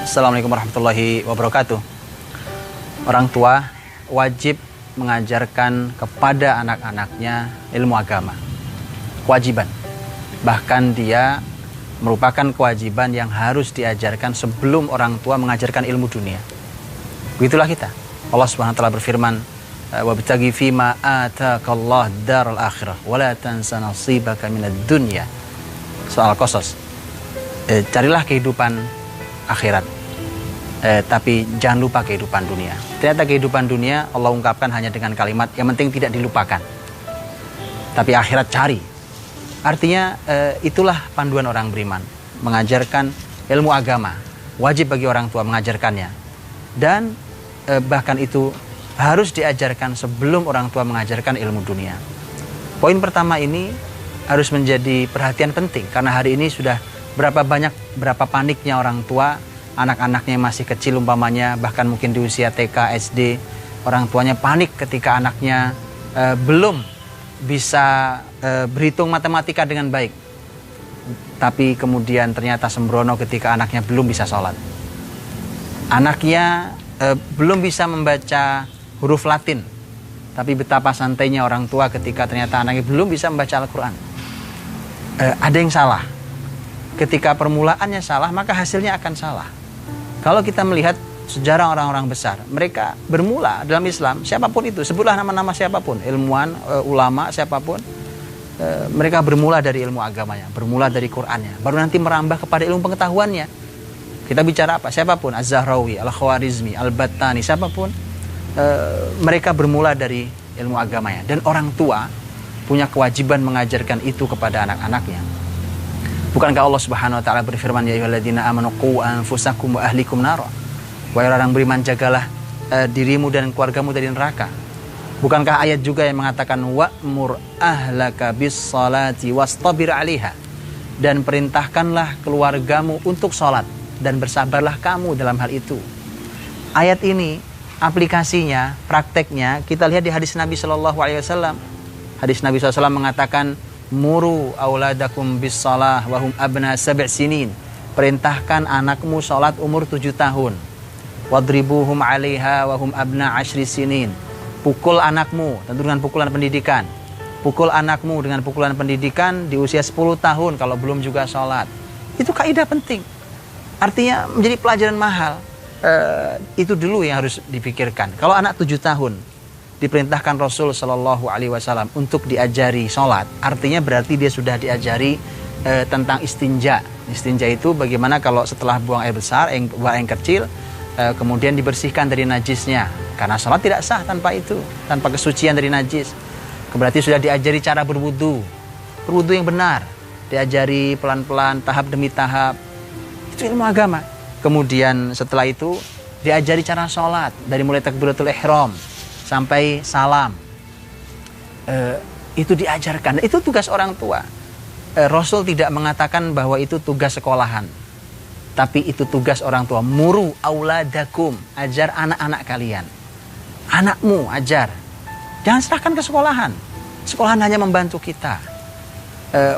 Assalamualaikum warahmatullahi wabarakatuh. Orang tua wajib mengajarkan kepada anak-anaknya ilmu agama. Kewajiban. Bahkan dia merupakan kewajiban yang harus diajarkan sebelum orang tua mengajarkan ilmu dunia. Begitulah kita. Allah Subhanahu wa taala berfirman, "Wabtaghi fima ataakallah daral akhirah wa la tansa nasibaka minad dunya." Soal Qasas. Carilah kehidupan akhirat. Tapi jangan lupa kehidupan dunia. Ternyata kehidupan dunia Allah ungkapkan hanya dengan kalimat yang penting tidak dilupakan. Tapi akhirat cari. Artinya itulah panduan orang beriman. Mengajarkan ilmu agama. Wajib bagi orang tua mengajarkannya. Dan bahkan itu harus diajarkan sebelum orang tua mengajarkan ilmu dunia. Poin pertama ini harus menjadi perhatian penting. Karena hari ini sudah berapa paniknya orang tua, anak-anaknya masih kecil umpamanya, bahkan mungkin di usia TK, SD, orang tuanya panik ketika anaknya belum bisa berhitung matematika dengan baik. Tapi kemudian ternyata sembrono ketika anaknya belum bisa sholat. Anaknya belum bisa membaca huruf Latin. Tapi betapa santainya orang tua ketika ternyata anaknya belum bisa membaca Al-Quran. Ada yang salah. Ketika permulaannya salah, maka hasilnya akan salah. Kalau kita melihat sejarah orang-orang besar, mereka bermula dalam Islam, siapapun itu, sebutlah nama-nama siapapun, ilmuwan, ulama, siapapun, mereka bermula dari ilmu agamanya, bermula dari Qur'annya, baru nanti merambah kepada ilmu pengetahuannya. Kita bicara apa? Siapapun, Az-Zahrawi, Al-Khwarizmi, Al-Battani, siapapun, mereka bermula dari ilmu agamanya. Dan orang tua punya kewajiban mengajarkan itu kepada anak-anaknya. Bukankah Allah Subhanahu wa taala berfirman, ya ayyuhalladzina amanu qu anfusakum wa ahlikum nar. Wahai orang beriman, jagalah dirimu dan keluargamu dari neraka. Bukankah ayat juga yang mengatakan wa'mur ahlaka bis-shalati wastabir 'alaiha, dan perintahkanlah keluargamu untuk salat dan bersabarlah kamu dalam hal itu. Ayat ini aplikasinya, prakteknya kita lihat di hadis Nabi sallallahu alaihi wasallam. Hadis Nabi SAW mengatakan, muru auladakum bis salah wahum abna 7 sinin. Perintahkan anakmu salat umur 7 tahun. Wadribuhum 'alaiha wahum abna 10 sinin. Pukul anakmu, tentu dengan pukulan pendidikan. Pukul anakmu dengan pukulan pendidikan di usia 10 tahun kalau belum juga salat. Itu kaidah penting. Artinya menjadi pelajaran mahal. Itu dulu yang harus dipikirkan. Kalau anak 7 tahun diperintahkan Rasul Shallallahu Alaihi Wasallam untuk diajari sholat, artinya berarti dia sudah diajari tentang istinja. Istinja itu bagaimana kalau setelah buang air besar, buang air kecil, kemudian dibersihkan dari najisnya. Karena sholat tidak sah tanpa itu, tanpa kesucian dari najis. Berarti sudah diajari cara berwudu yang benar, diajari pelan-pelan, tahap demi tahap. Itu ilmu agama. Kemudian setelah itu diajari cara sholat dari mulai takbiratul ihram sampai salam. Itu diajarkan. Itu tugas orang tua. Rasul tidak mengatakan bahwa itu tugas sekolahan, tapi itu tugas orang tua. Muru auladakum, ajar anak-anak kalian. Anakmu ajar. Jangan serahkan ke sekolahan. Sekolahan hanya membantu kita.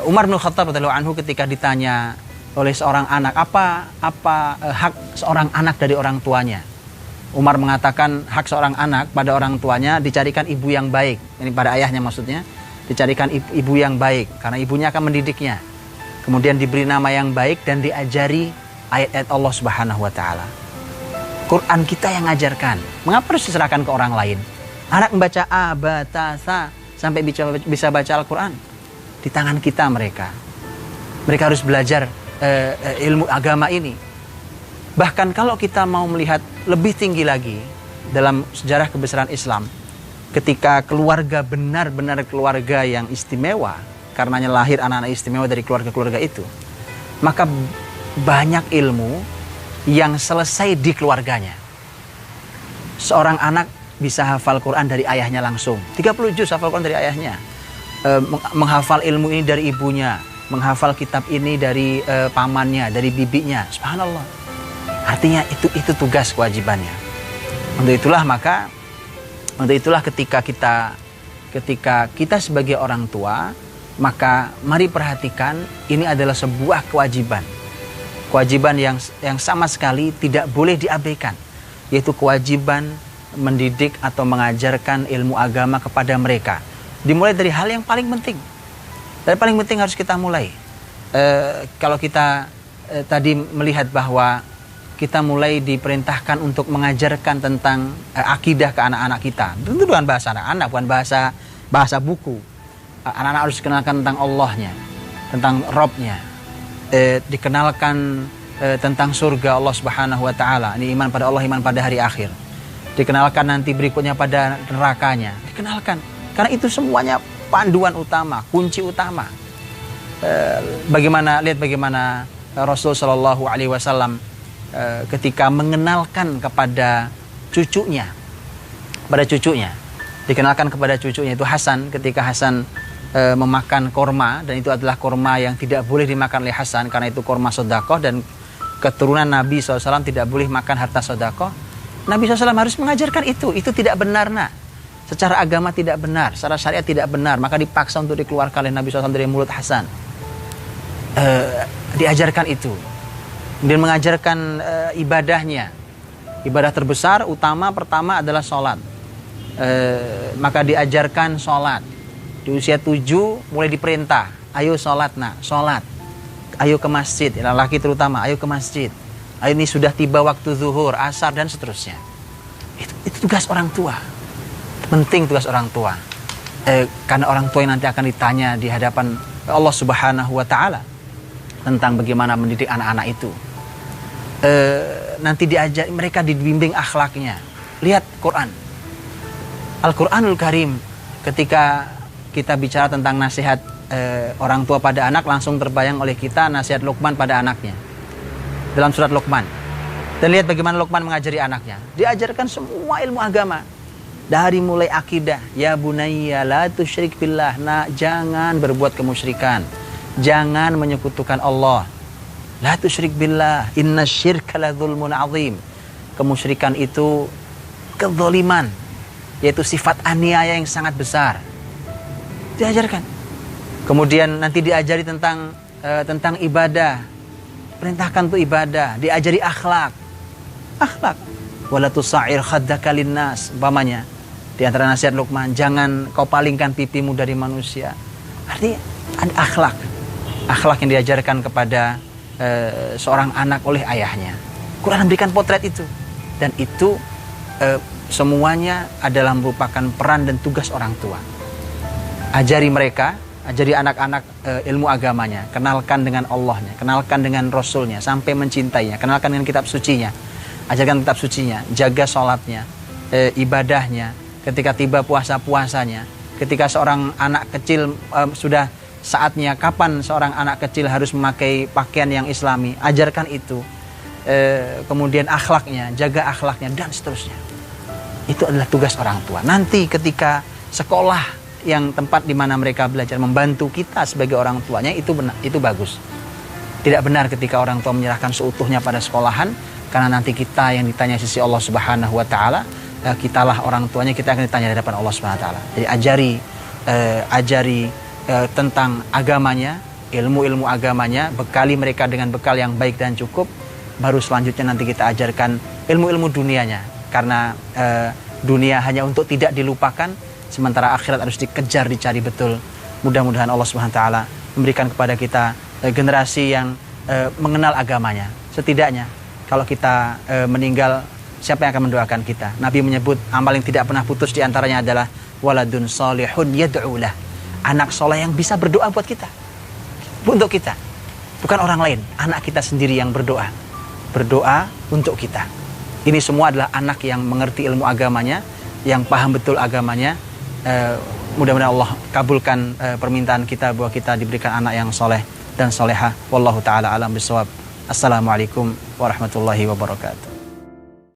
Umar bin Khattab radhiyallahu anhu ketika ditanya oleh seorang anak, apa hak seorang anak dari orang tuanya? Umar mengatakan hak seorang anak pada orang tuanya dicarikan ibu yang baik. Ini pada ayahnya maksudnya. Dicarikan ibu yang baik karena ibunya akan mendidiknya. Kemudian diberi nama yang baik dan diajari ayat-ayat Allah Subhanahu wa taala. Quran kita yang ngajarkan. Mengapa harus diserahkan ke orang lain? Anak membaca a, ba, ta, sa sampai bisa baca Al-Quran. Di tangan kita mereka. Mereka harus belajar ilmu agama ini. Bahkan kalau kita mau melihat lebih tinggi lagi dalam sejarah kebesaran Islam, ketika keluarga benar-benar keluarga yang istimewa, karenanya lahir anak-anak istimewa dari keluarga-keluarga itu, maka banyak ilmu yang selesai di keluarganya. Seorang anak bisa hafal Quran dari ayahnya langsung, 30 juz hafal Quran dari ayahnya, menghafal ilmu ini dari ibunya, menghafal kitab ini dari pamannya, dari bibinya. Subhanallah. Artinya itu tugas kewajibannya. Untuk itulah ketika kita sebagai orang tua, maka mari perhatikan ini adalah sebuah kewajiban. kewajiban yang sama sekali tidak boleh diabaikan, yaitu kewajiban mendidik atau mengajarkan ilmu agama kepada mereka. Dimulai dari hal yang paling penting. Dan paling penting harus kita mulai. Kalau kita tadi melihat bahwa kita mulai diperintahkan untuk mengajarkan tentang akidah ke anak-anak kita. Tentu dengan bahasa anak-anak, bukan bahasa buku. Anak-anak harus dikenalkan tentang Allahnya, tentang Robnya, dikenalkan tentang surga Allah Subhanahu Wa Taala. Ini iman pada Allah, iman pada hari akhir. Dikenalkan nanti berikutnya pada nerakanya. Dikenalkan, karena itu semuanya panduan utama, kunci utama. Lihat bagaimana Rasul Shallallahu Alaihi Wasallam ketika mengenalkan kepada cucunya, dikenalkan kepada cucunya itu Hasan, ketika Hasan memakan korma, dan itu adalah korma yang tidak boleh dimakan oleh Hasan karena itu korma sedekah, dan keturunan Nabi SAW tidak boleh makan harta sedekah. Nabi SAW harus mengajarkan itu tidak benar, nak. Secara agama tidak benar, secara syariat tidak benar, maka dipaksa untuk dikeluarkan oleh Nabi SAW dari mulut Hasan. Diajarkan itu, dan mengajarkan ibadahnya. Ibadah terbesar, utama, pertama adalah sholat. Maka diajarkan sholat. Di usia 7 mulai diperintah, ayo sholat nak, sholat. Ayo ke masjid, laki terutama, ayo ke masjid. Ini sudah tiba waktu zuhur, asar, dan seterusnya. Itu tugas orang tua. Penting tugas orang tua. Karena orang tua yang nanti akan ditanya di hadapan Allah Subhanahu Wa Taala tentang bagaimana mendidik anak-anak itu. Nanti diajar, mereka dibimbing akhlaknya. Lihat Quran, Al-Quranul Karim. Ketika kita bicara tentang nasihat orang tua pada anak, langsung terbayang oleh kita nasihat Luqman pada anaknya dalam surat Luqman. Dan lihat bagaimana Luqman mengajari anaknya. Diajarkan semua ilmu agama, dari mulai akidah. Ya bunayya la tusyrik billah, nak, jangan berbuat kemusyrikan, jangan menyekutukan Allah. La tusyrik billah, inna syirka la dzulmun azim. Kemusyrikan itu kezaliman, yaitu sifat aniaya yang sangat besar. Diajarkan. Kemudian nanti diajari tentang ibadah. Perintahkan untuk ibadah, diajari akhlak. Wala tusa'ir khaddaka linnas, umpamanya. Di antara nasihat Luqman, jangan kau palingkan pipimu dari manusia. Artinya ada akhlak. Akhlak yang diajarkan kepada seorang anak oleh ayahnya. Quran memberikan potret itu. Dan itu semuanya adalah merupakan peran dan tugas orang tua. Ajari mereka, ajari anak-anak ilmu agamanya, kenalkan dengan Allahnya, kenalkan dengan Rasulnya, sampai mencintainya, kenalkan dengan kitab sucinya, ajarkan kitab sucinya, jaga sholatnya, ibadahnya, ketika tiba puasa-puasanya, ketika seorang anak kecil sudah saatnya kapan seorang anak kecil harus memakai pakaian yang islami, ajarkan itu, kemudian akhlaknya, jaga akhlaknya, dan seterusnya. Itu adalah tugas orang tua. Nanti ketika sekolah yang tempat di mana mereka belajar membantu kita sebagai orang tuanya, itu benar, itu bagus. Tidak benar ketika orang tua menyerahkan seutuhnya pada sekolahan, karena nanti kita yang ditanya sisi Allah Subhanahu Wa Taala, kitalah orang tuanya, kita akan ditanya di hadapan Allah Subhanahu Wa Taala. Jadi ajari tentang agamanya, ilmu-ilmu agamanya, bekali mereka dengan bekal yang baik dan cukup. Baru selanjutnya nanti kita ajarkan ilmu-ilmu dunianya, karena dunia hanya untuk tidak dilupakan, sementara akhirat harus dikejar, dicari betul. Mudah-mudahan Allah Subhanahu Wa Taala memberikan kepada kita generasi yang mengenal agamanya. Setidaknya kalau kita meninggal, siapa yang akan mendoakan kita? Nabi menyebut amal yang tidak pernah putus diantaranya adalah waladun solihun yad'ulah, anak soleh yang bisa berdoa buat kita, untuk kita, bukan orang lain, anak kita sendiri yang berdoa untuk kita. Ini semua adalah anak yang mengerti ilmu agamanya, yang paham betul agamanya. Mudah-mudahan Allah kabulkan permintaan kita bahwa kita diberikan anak yang soleh dan solehah. Wallahu ta'ala alam bisawab. Assalamualaikum warahmatullahi wabarakatuh.